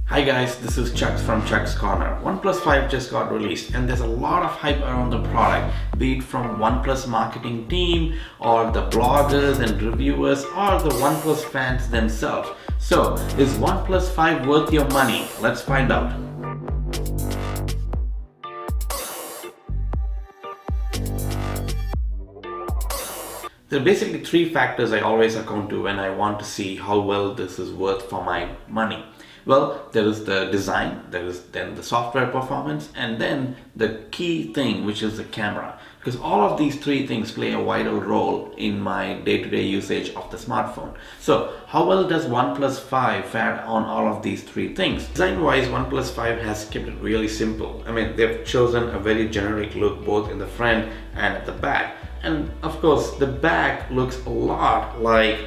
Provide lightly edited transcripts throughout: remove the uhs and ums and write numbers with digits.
Hi guys, this is Chuck from Chuck's Corner. OnePlus 5 just got released and there's a lot of hype around the product, be it from OnePlus marketing team or the bloggers and reviewers or the OnePlus fans themselves. So, is OnePlus 5 worth your money? Let's find out. There are basically three factors I always account to when I want to see how well this is worth for my money. Well, there is the design, there is then the software performance, and then the key thing, which is the camera. Because all of these three things play a vital role in my day-to-day usage of the smartphone. So, how well does OnePlus 5 fare on all of these three things? Design-wise, OnePlus 5 has kept it really simple. I mean, they've chosen a very generic look both in the front and at the back. And of course, the back looks a lot like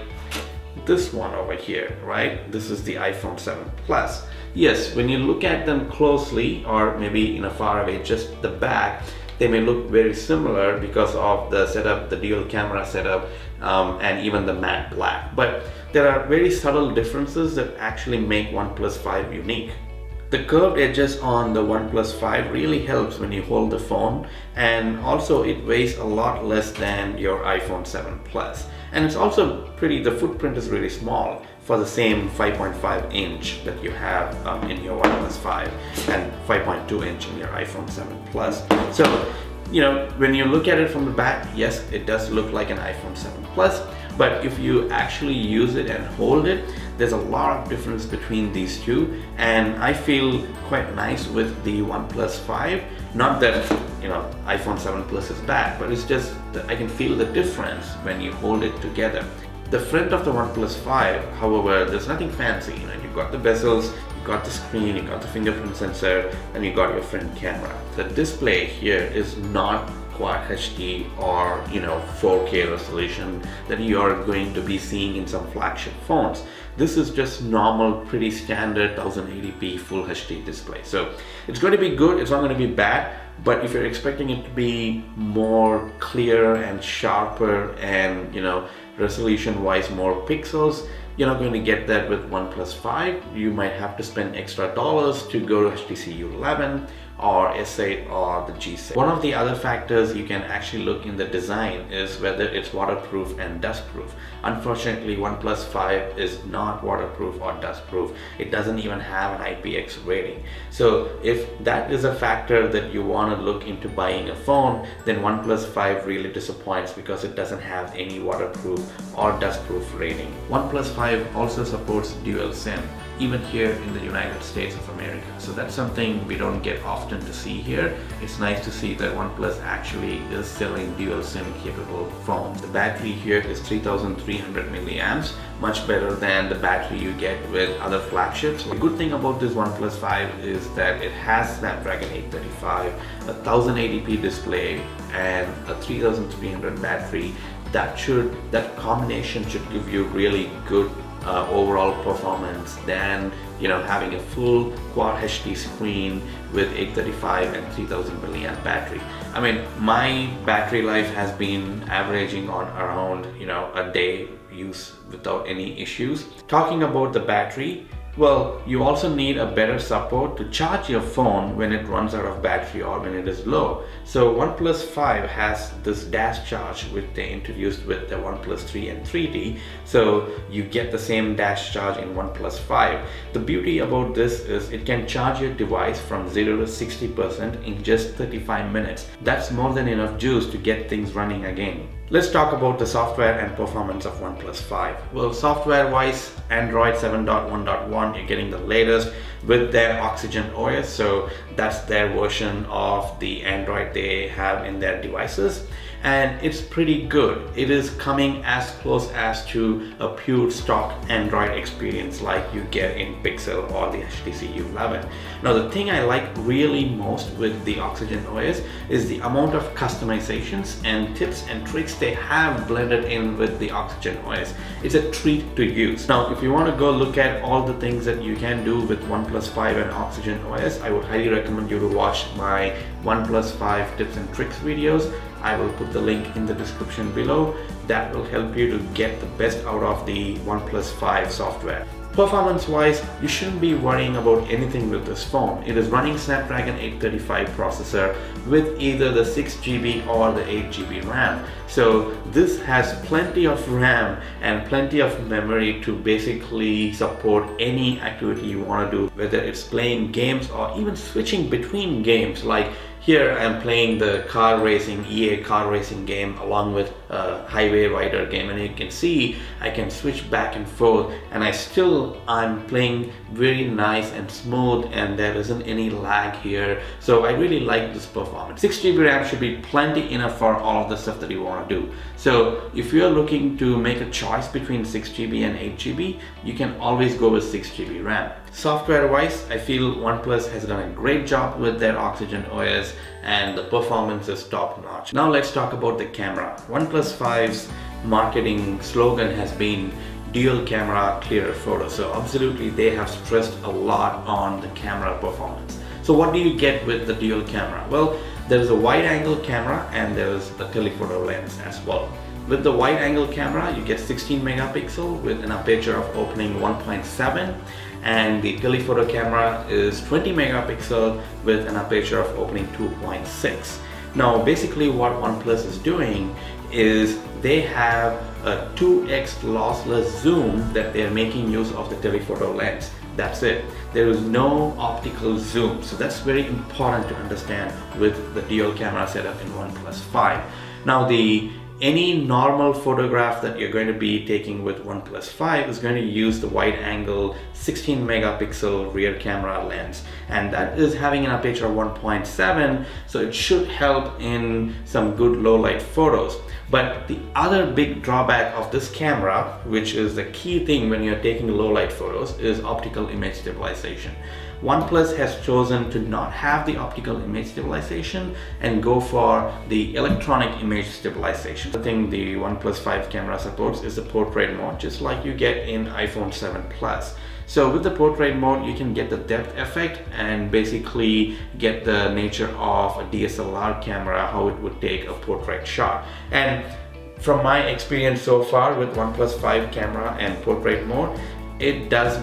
this one over here, right? This is the iPhone 7 Plus. Yes, when you look at them closely or maybe in a far away, just the back, they may look very similar because of the setup, the dual camera setup, and even the matte black. But there are very subtle differences that actually make OnePlus 5 unique. The curved edges on the OnePlus 5 really helps when you hold the phone, and also it weighs a lot less than your iPhone 7 Plus. And it's also the footprint is really small for the same 5.5 inch that you have in your OnePlus 5 and 5.2 inch in your iPhone 7 Plus. So, you know, when you look at it from the back, yes, it does look like an iPhone 7 Plus, but if you actually use it and hold it, there's a lot of difference between these two, and I feel quite nice with the OnePlus 5. Not that, you know, iPhone 7 Plus is bad, but it's just that I can feel the difference when you hold it together. The front of the OnePlus 5, however, there's nothing fancy. You know, you've got the bezels, you've got the screen, you've got the fingerprint sensor, and you've got your front camera. The display here is not Quad HD or 4K resolution that you are going to be seeing in some flagship phones. This is just normal, pretty standard 1080p Full HD display. So it's going to be good, it's not going to be bad, but if you're expecting it to be more clear and sharper and resolution wise more pixels, you're not going to get that with OnePlus 5. You might have to spend extra dollars to go to HTC U11 or S8 or the G6. One of the other factors you can actually look in the design is whether it's waterproof and dustproof. Unfortunately, OnePlus 5 is not waterproof or dustproof. It doesn't even have an IPX rating. So if that is a factor that you want to look into buying a phone, then OnePlus 5 really disappoints because it doesn't have any waterproof or dustproof rating. OnePlus 5 also supports dual SIM, even here in the United States of America. So that's something we don't get often to see here. It's nice to see that OnePlus actually is selling dual SIM capable phones. The battery here is 3300 milliamps, much better than the battery you get with other flagships. The good thing about this OnePlus 5 is that it has Snapdragon 835, a 1080p display, and a 3300 battery. That combination should give you really good overall performance than having a full Quad HD screen with 835 and 3000 milliamp battery. I mean, my battery life has been averaging on around a day use without any issues. Talking about the battery, well, you also need a better support to charge your phone when it runs out of battery or when it is low. So OnePlus 5 has this dash charge which they introduced with the OnePlus 3 and 3T. So you get the same dash charge in OnePlus 5. The beauty about this is it can charge your device from 0 to 60% in just 35 minutes. That's more than enough juice to get things running again. Let's talk about the software and performance of OnePlus 5. Well, software-wise, Android 7.1.1, you're getting the latest with their Oxygen OS. So that's their version of the Android they have in their devices. And it's pretty good. It is coming as close as to a pure stock Android experience like you get in Pixel or the HTC U11. Now, the thing I like really most with the Oxygen OS is the amount of customizations and tips and tricks they have blended in with the Oxygen OS. It's a treat to use. Now, if you want to go look at all the things that you can do with OnePlus 5 and Oxygen OS, I would highly recommend you to watch my OnePlus 5 tips and tricks videos. I will put the link in the description below. That will help you to get the best out of the OnePlus 5 software. Performance wise, you shouldn't be worrying about anything with this phone. It is running Snapdragon 835 processor with either the 6GB or the 8GB RAM. So this has plenty of RAM and plenty of memory to basically support any activity you want to do, whether it's playing games or even switching between games. Like here I'm playing the car racing, EA car racing game along with a highway rider game, and you can see I can switch back and forth, and I'm playing very nice and smooth, and there isn't any lag here. So I really like this performance. 6GB RAM should be plenty enough for all of the stuff that you want to do. So if you're looking to make a choice between 6GB and 8GB, you can always go with 6GB RAM. Software wise, I feel OnePlus has done a great job with their Oxygen OS and the performance is top notch. Now let's talk about the camera. OnePlus 5's marketing slogan has been dual camera, clearer photos. So absolutely they have stressed a lot on the camera performance. So what do you get with the dual camera? Well, there is a wide angle camera and there is a telephoto lens as well. With the wide angle camera, you get 16 megapixel with an aperture of opening 1.7, and the telephoto camera is 20 megapixel with an aperture of opening 2.6. Now basically what OnePlus is doing is they have a 2x lossless zoom that they're making use of the telephoto lens. That's it. There is no optical zoom. So that's very important to understand with the dual camera setup in OnePlus 5. Now any normal photograph that you're going to be taking with OnePlus 5 is going to use the wide angle 16 megapixel rear camera lens, and that is having an aperture of 1.7, so it should help in some good low light photos. But the other big drawback of this camera, which is the key thing when you're taking low light photos, is optical image stabilization. OnePlus has chosen to not have the optical image stabilization and go for the electronic image stabilization. The thing the OnePlus 5 camera supports is the portrait mode, just like you get in iPhone 7 Plus. So with the portrait mode, you can get the depth effect and basically get the nature of a DSLR camera, how it would take a portrait shot. And from my experience so far with OnePlus 5 camera and portrait mode, it does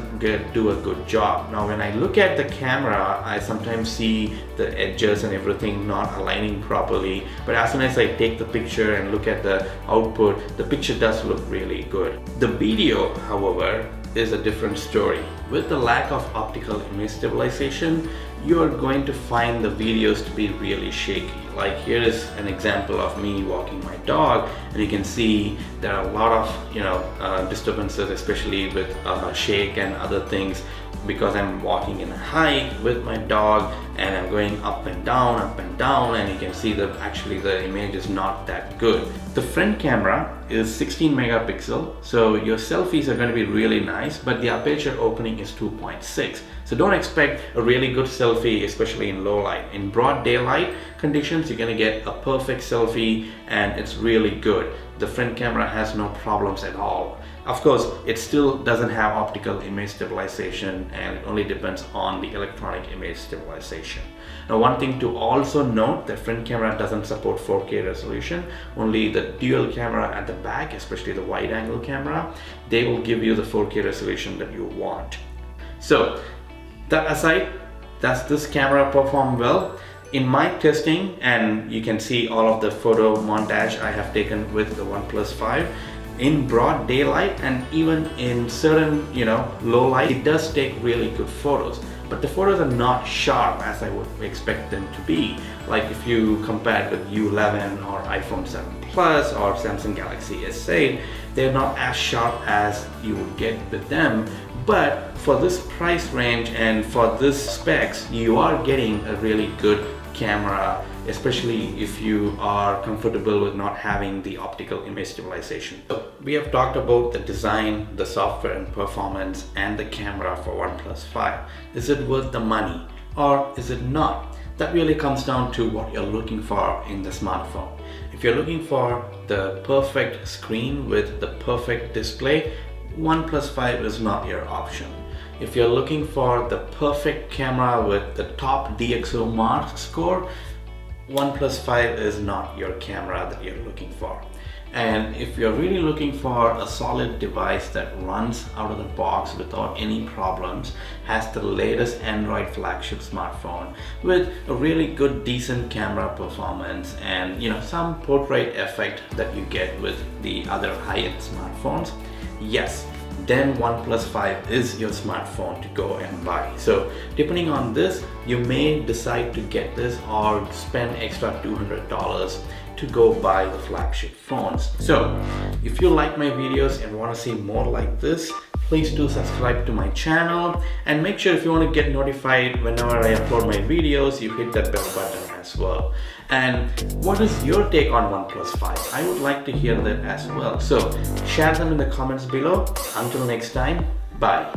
do a good job. Now when I look at the camera, I sometimes see the edges and everything not aligning properly, but as soon as I take the picture and look at the output, the picture does look really good. The video, however, is a different story. With the lack of optical image stabilization, you are going to find the videos to be really shaky. Like here is an example of me walking my dog, and you can see there are a lot of disturbances, especially with shake and other things, because I'm walking in a height with my dog and I'm going up and down, and you can see that actually the image is not that good. The front camera is 16 megapixel, so your selfies are going to be really nice, but the aperture opening is 2.6. So don't expect a really good selfie, especially in low light. In broad daylight conditions, you're going to get a perfect selfie and it's really good. The front camera has no problems at all. Of course, it still doesn't have optical image stabilization, and it only depends on the electronic image stabilization. Now, one thing to also note, the front camera doesn't support 4K resolution. Only the dual camera at the back, especially the wide angle camera, they will give you the 4K resolution that you want. So that aside, does this camera perform well? In my testing, and you can see all of the photo montage I have taken with the OnePlus 5, in broad daylight and even in certain low light, it does take really good photos, but the photos are not sharp as I would expect them to be. Like if you compare it with U11 or iPhone 7 Plus or Samsung Galaxy S8, they're not as sharp as you would get with them. But for this price range and for this specs, you are getting a really good camera, especially if you are comfortable with not having the optical image stabilization. So we have talked about the design, the software and performance, and the camera for OnePlus 5. Is it worth the money or is it not? That really comes down to what you're looking for in the smartphone. If you're looking for the perfect screen with the perfect display, OnePlus 5 is not your option. If you're looking for the perfect camera with the top DxOMark score, OnePlus 5 is not your camera that you're looking for. And if you're really looking for a solid device that runs out of the box without any problems, has the latest Android flagship smartphone with a really good decent camera performance and some portrait effect that you get with the other high-end smartphones, yes, then OnePlus 5 is your smartphone to go and buy. So depending on this, you may decide to get this or spend extra $200 to go buy the flagship phones. So if you like my videos and want to see more like this, please do subscribe to my channel, and make sure if you want to get notified whenever I upload my videos, you hit that bell button as well. And what is your take on OnePlus 5? I would like to hear that as well. So share them in the comments below. Until next time, bye.